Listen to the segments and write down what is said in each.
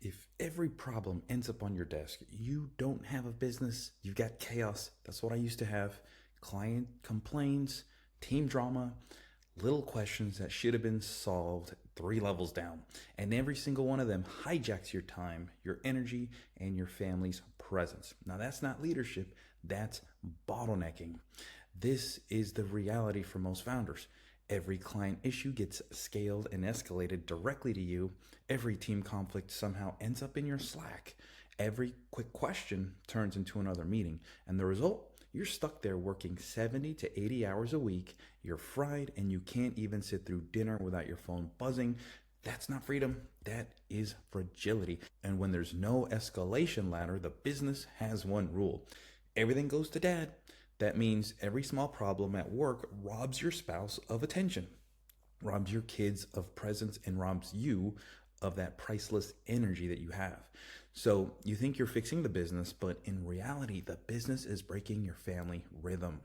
If every problem ends up on your desk, you don't have a business, you've got chaos. That's what I used to have. Client complaints, team drama, little questions that should have been solved 3 levels down. And every single one of them hijacks your time, your energy, and your family's presence. Now, that's not leadership, that's bottlenecking. This is the reality for most founders. Every client issue gets scaled and escalated directly to you. Every team conflict somehow ends up in your Slack. Every quick question turns into another meeting. And the result? You're stuck there working 70 to 80 hours a week. You're fried and you can't even sit through dinner without your phone buzzing. That's not freedom. That is fragility. And when there's no escalation ladder, the business has one rule. Everything goes to dad. That means every small problem at work robs your spouse of attention, robs your kids of presence, and robs you of that priceless energy that you have. So you think you're fixing the business, but in reality, the business is breaking your family rhythm.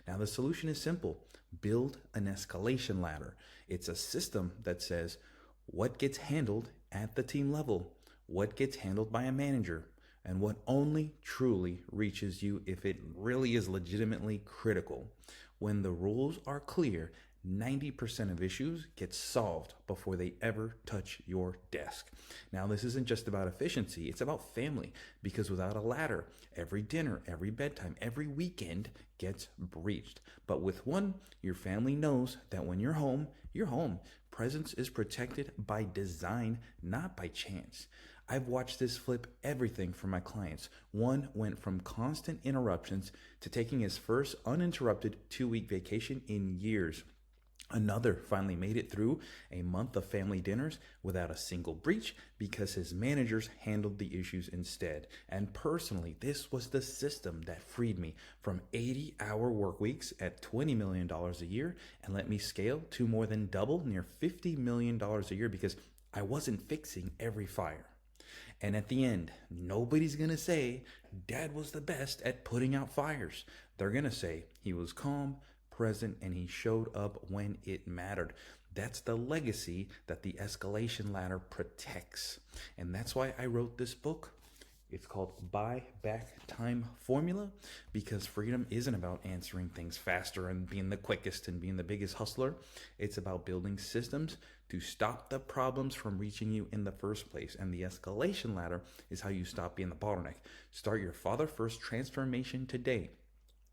Now, the solution is simple. Build an escalation ladder. It's a system that says what gets handled at the team level, what gets handled by a manager, and what only truly reaches you if it really is legitimately critical. When the rules are clear, 90% of issues get solved before they ever touch your desk. Now, this isn't just about efficiency, it's about family, because without a ladder, every dinner, every bedtime, every weekend gets breached. But with one, your family knows that when you're home, you're home. Presence is protected by design, not by chance. I've watched this flip everything for my clients. One went from constant interruptions to taking his first uninterrupted 2-week vacation in years. Another finally made it through a month of family dinners without a single breach because his managers handled the issues instead. And personally, this was the system that freed me from 80-hour work weeks at $20 million a year and let me scale to more than double, near $50 million a year, because I wasn't fixing every fire. And at the end, nobody's going to say dad was the best at putting out fires. They're going to say he was calm, present, and he showed up when it mattered. That's the legacy that the escalation ladder protects. And that's why I wrote this book. It's called Buy Back Time Formula, because freedom isn't about answering things faster and being the quickest and being the biggest hustler. It's about building systems to stop the problems from reaching you in the first place. And the escalation ladder is how you stop being the bottleneck. Start your father first transformation today.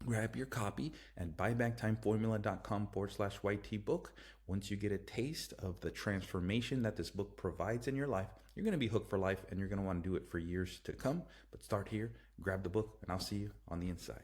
Grab your copy at buybacktimeformula.com/YT book. Once you get a taste of the transformation that this book provides in your life, you're going to be hooked for life and you're going to want to do it for years to come. But start here, grab the book, and I'll see you on the inside.